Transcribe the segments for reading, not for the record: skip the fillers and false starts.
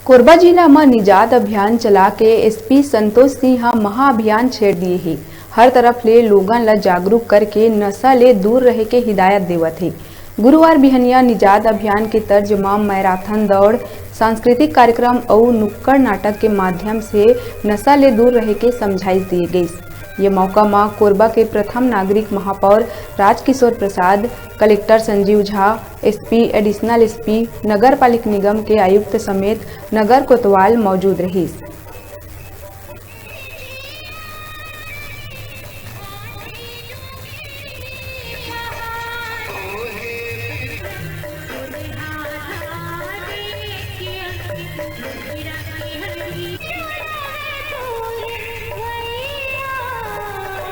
कोरबा जिला में निजात अभियान चला के एसपी संतोष सिंह महाअभियान छेड़ दिए है। हर तरफ ले लोगन ला जागरूक करके नशा ले दूर रहे के हिदायत देवत है। गुरुवार बिहनिया निजात अभियान के तर्ज में मैराथन दौड़, सांस्कृतिक कार्यक्रम और नुक्कड़ नाटक के माध्यम से नशा ले दूर रहे के समझाइश दिए गई। ये मौका में कोरबा के प्रथम नागरिक महापौर Rajkishore Prasad, collector Sanjeev Jha, SP, additional SP, नगर पालिका निगम के आयुक्त समेत नगर कोतवाल मौजूद रही।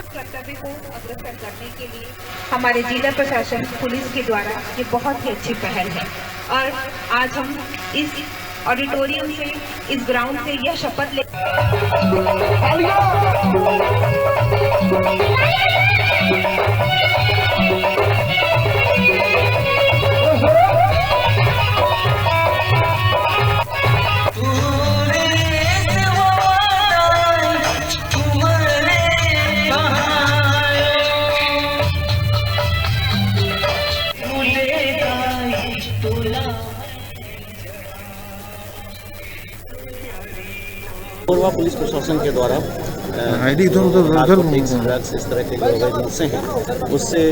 कर्तव्य को अग्रसर करने के लिए हमारे जिला प्रशासन पुलिस के द्वारा ये बहुत ही अच्छी पहल है और आज हम इस ऑडिटोरियम से, इस ग्राउंड से यह शपथ ले कोरबा पुलिस प्रशासन के द्वारा इस तरह के जो अवैध नशे हैं उससे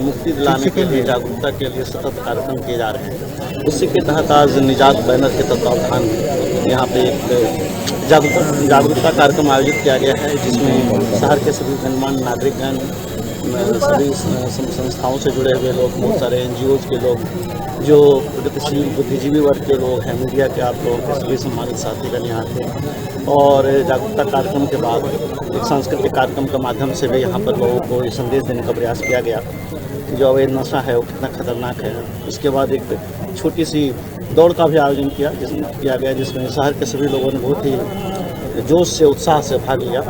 मुक्ति दिलाने के लिए, जागरूकता के लिए सतत कार्यक्रम किए जा रहे हैं। उसी के तहत आज निजात बैनर के तत्वावधान में यहाँ पे एक जागरूकता कार्यक्रम आयोजित किया गया है, जिसमें शहर के सभी गणमान्य नागरिकगण, सभी संस्थाओं से जुड़े हुए लोग, बहुत सारे NGOs के लोग, जो प्रगतिशील बुद्धिजीवी वर्ग के लोग हैं, मीडिया के आप लोगों के सभी सम्मानित साथीगण यहाँ थे। और जागरूकता कार्यक्रम के बाद एक सांस्कृतिक कार्यक्रम के माध्यम से भी यहाँ पर लोगों को ये संदेश देने का प्रयास किया गया कि जो अवैध नशा है वो कितना खतरनाक है। उसके बाद एक छोटी सी दौड़ का भी आयोजन किया गया, जिसमें शहर के सभी लोगों ने बहुत ही जोश से, उत्साह से भाग लिया।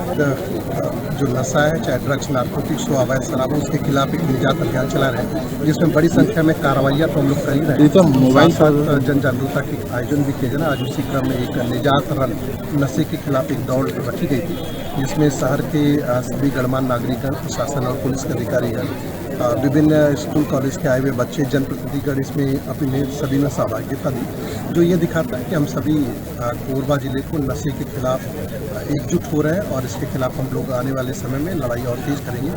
जो नशा है, चाहे ड्रग्स, नारकोटिक्स हो, अवैध शराब, उसके खिलाफ एक निजात अभियान चला रहे हैं, जिसमें बड़ी संख्या में कार्रवाइयाँ तो हम लोग कर ही रहे हैं। तो मोबाइल पर जन जागरूकता के आयोजन भी किए जाना। आज उसी क्रम में एक निजात रन, नशे के खिलाफ एक दौड़ रखी गई थी, जिसमें शहर के सभी गणमान्य नागरिकगण, प्रशासन और पुलिस के अधिकारीगण, विभिन्न स्कूल कॉलेज के आए हुए बच्चे, जनप्रतिनिधिगण इसमें अपने सभी में सहभागिता दी, जो ये दिखाता है कि हम सभी कोरबा जिले को नशे के खिलाफ एकजुट हो रहे हैं और इसके खिलाफ हम लोग आने वाले समय में लड़ाई और तेज करेंगे।